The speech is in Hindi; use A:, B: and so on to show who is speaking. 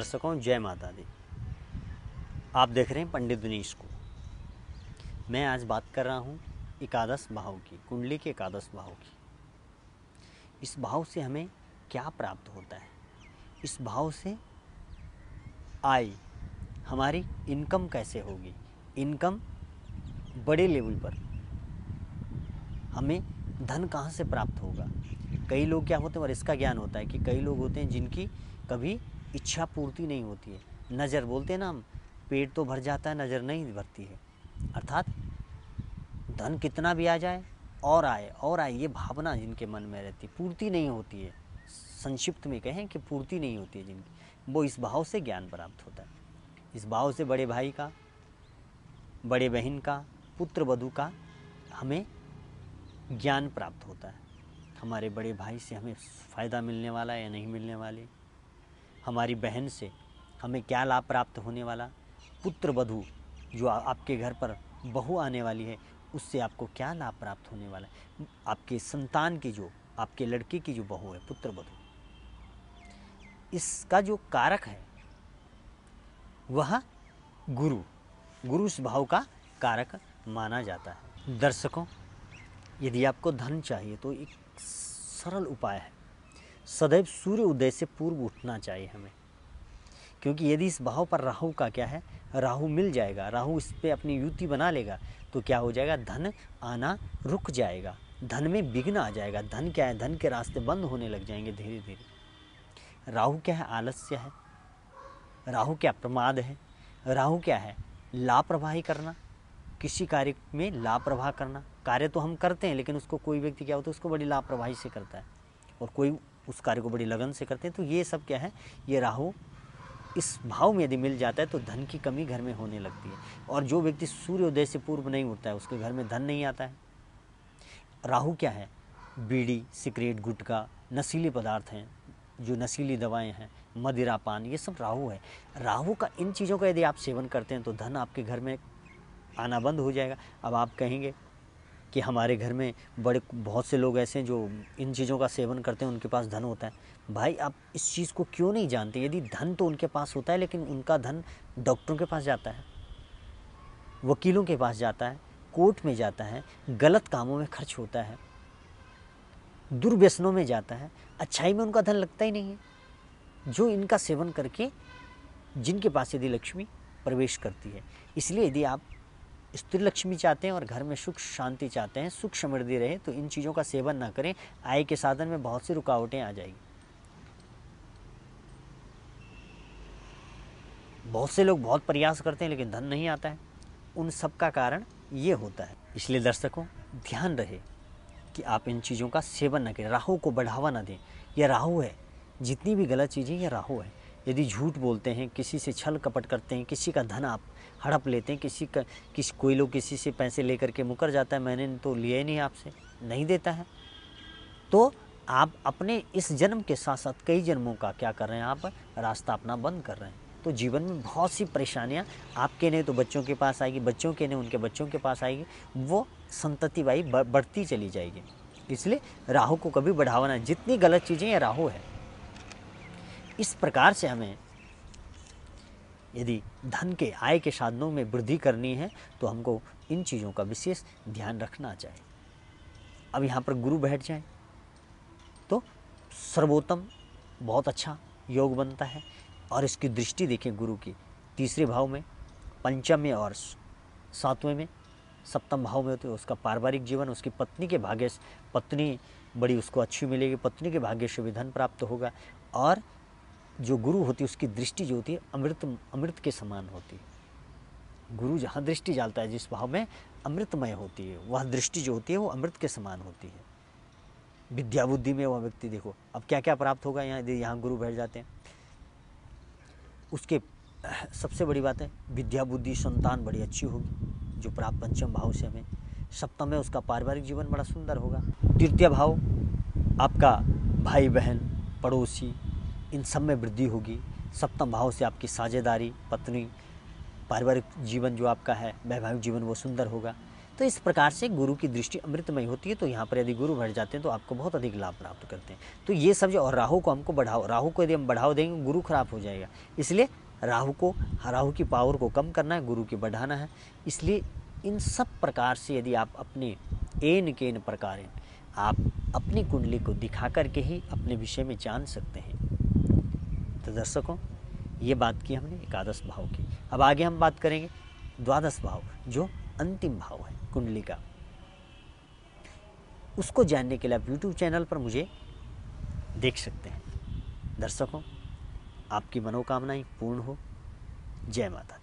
A: दर्शकों जय माता दी। आप देख रहे हैं पंडित दिनेश को। मैं आज बात कर रहा हूँ एकादश भाव की, कुंडली के एकादश भाव की। इस भाव से हमें क्या प्राप्त होता है, इस भाव से आय, हमारी इनकम कैसे होगी, इनकम बड़े लेवल पर हमें धन कहाँ से प्राप्त होगा। कई लोग क्या होते हैं, और इसका ज्ञान होता है कि कई लोग होते हैं जिनकी कभी इच्छा पूर्ति नहीं होती है। नज़र बोलते हैं ना हम, पेट तो भर जाता है, नज़र नहीं भरती है। अर्थात धन कितना भी आ जाए और आए और आए, ये भावना जिनके मन में रहती, पूर्ति नहीं होती है। संक्षिप्त में कहें कि पूर्ति नहीं होती है जिनकी, वो इस भाव से ज्ञान प्राप्त होता है। इस भाव से बड़े भाई का, बड़े बहन का, पुत्र वधू का हमें ज्ञान प्राप्त होता है। हमारे बड़े भाई से हमें फ़ायदा मिलने वाला है या नहीं मिलने वाले, हमारी बहन से हमें क्या लाभ प्राप्त होने वाला, पुत्र वधू जो आपके घर पर बहू आने वाली है उससे आपको क्या लाभ प्राप्त होने वाला है, आपके संतान की, जो आपके लड़के की जो बहू है, पुत्र वधू, इसका जो कारक है वह गुरु इस भाव का कारक माना जाता है। दर्शकों, यदि आपको धन चाहिए तो एक सरल उपाय है, सदैव सूर्य उदय से पूर्व उठना चाहिए हमें। क्योंकि यदि इस भाव पर राहु का क्या है, राहु मिल जाएगा, राहु इस पर अपनी युति बना लेगा तो क्या हो जाएगा, धन आना रुक जाएगा, धन में विघ्न आ जाएगा। धन क्या है, धन के रास्ते बंद होने लग जाएंगे धीरे धीरे। राहु क्या है, आलस्य है। राहु क्या, प्रमाद है। राहु क्या है, लापरवाही करना, किसी कार्य में लापरवाह करना। कार्य तो हम करते हैं लेकिन उसको कोई व्यक्ति क्या होता है, उसको बड़ी लापरवाही से करता है, और कोई उस कार्य को बड़ी लगन से करते हैं। तो ये सब क्या है, ये राहु इस भाव में यदि मिल जाता है तो धन की कमी घर में होने लगती है। और जो व्यक्ति सूर्योदय से पूर्व नहीं उठता है उसके घर में धन नहीं आता है। राहु क्या है, बीड़ी, सिगरेट, गुटखा, नशीले पदार्थ हैं, जो नशीली दवाएं हैं, मदिरा पान, ये सब राहु है। राहु का इन चीज़ों का यदि आप सेवन करते हैं तो धन आपके घर में आना बंद हो जाएगा। अब आप कहेंगे कि हमारे घर में बहुत से लोग ऐसे हैं जो इन चीज़ों का सेवन करते हैं, उनके पास धन होता है। भाई, आप इस चीज़ को क्यों नहीं जानते? यदि धन तो उनके पास होता है लेकिन उनका धन डॉक्टरों के पास जाता है, वकीलों के पास जाता है, कोर्ट में जाता है, गलत कामों में खर्च होता है, दुर्व्यसनों में जाता है, अच्छाई में उनका धन लगता ही नहीं है। जो इनका सेवन करके जिनके पास यदि लक्ष्मी प्रवेश करती है। इसलिए यदि आप स्त्री लक्ष्मी चाहते हैं और घर में सुख शांति चाहते हैं, सुख समृद्धि रहे, तो इन चीज़ों का सेवन ना करें। आय के साधन में बहुत सी रुकावटें आ जाएगी। बहुत से लोग बहुत प्रयास करते हैं लेकिन धन नहीं आता है। उन सब का कारण ये होता है। इसलिए दर्शकों, ध्यान रहे कि आप इन चीज़ों का सेवन न करें, राहु को बढ़ावा न दें। यह राहु है, जितनी भी गलत चीज़ें ये राहु है। यदि झूठ बोलते हैं, किसी से छल कपट करते हैं, किसी का धन आप हड़प लेते हैं, कोई लोग किसी से पैसे लेकर के मुकर जाता है, मैंने तो लिए ही नहीं, आपसे नहीं देता है, तो आप अपने इस जन्म के साथ साथ कई जन्मों का क्या कर रहे हैं, आप रास्ता अपना बंद कर रहे हैं। तो जीवन में बहुत सी परेशानियां आपके नहीं तो बच्चों के पास आएगी, बच्चों के नहीं उनके बच्चों के पास आएगी, वो संतति वाई बढ़ती चली जाएगी। इसलिए राहु को कभी बढ़ावा ना, जितनी गलत चीज़ें ये राहु है। इस प्रकार से हमें यदि धन के, आय के साधनों में वृद्धि करनी है तो हमको इन चीज़ों का विशेष ध्यान रखना चाहिए। अब यहाँ पर गुरु बैठ जाए तो सर्वोत्तम, बहुत अच्छा योग बनता है। और इसकी दृष्टि देखें गुरु की, तीसरे भाव में, पंचम में और सातवें में, सप्तम भाव में होते हैं। उसका पारिवारिक जीवन, उसकी पत्नी के भाग्य से, पत्नी बड़ी उसको अच्छी मिलेगी, पत्नी के भाग्य से भी धन प्राप्त होगा। और जो गुरु होती है उसकी दृष्टि जो होती है अमृत के समान होती है। गुरु जहाँ दृष्टि डालता है, जिस भाव में अमृतमय होती है, वह दृष्टि जो होती है वो अमृत के समान होती है। विद्या बुद्धि में वह व्यक्ति, देखो अब क्या क्या प्राप्त होगा यहाँ, यदि यहाँ गुरु बैठ जाते हैं। उसके सबसे बड़ी बात है, विद्या बुद्धि, संतान बड़ी अच्छी होगी जो प्राप्त पंचम भाव से हमें। सप्तम में उसका पारिवारिक जीवन बड़ा सुंदर होगा। तृतीय भाव आपका भाई बहन, पड़ोसी, इन सब में वृद्धि होगी। सप्तम भाव से आपकी साझेदारी, पत्नी, पारिवारिक जीवन जो आपका है, वैवाहिक जीवन, वो सुंदर होगा। तो इस प्रकार से गुरु की दृष्टि अमृतमय होती है। तो यहाँ पर यदि गुरु बढ़ जाते हैं तो आपको बहुत अधिक लाभ प्राप्त करते हैं। तो ये सब जो, और राहु को हमको बढ़ाओ, राहु को यदि हम बढ़ाव देंगे गुरु खराब हो जाएगा, इसलिए राहु की पावर को कम करना है, गुरु की बढ़ाना है। इसलिए इन सब प्रकार से यदि आप अपने एन केन प्रकार आप अपनी कुंडली को दिखा करके ही अपने विषय में जान सकते हैं। तो दर्शकों, ये बात की हमने एकादश भाव की। अब आगे हम बात करेंगे द्वादश भाव, जो अंतिम भाव है कुंडली का। उसको जानने के लिए आप YouTube चैनल पर मुझे देख सकते हैं। दर्शकों, आपकी मनोकामनाएं पूर्ण हो। जय माता दी।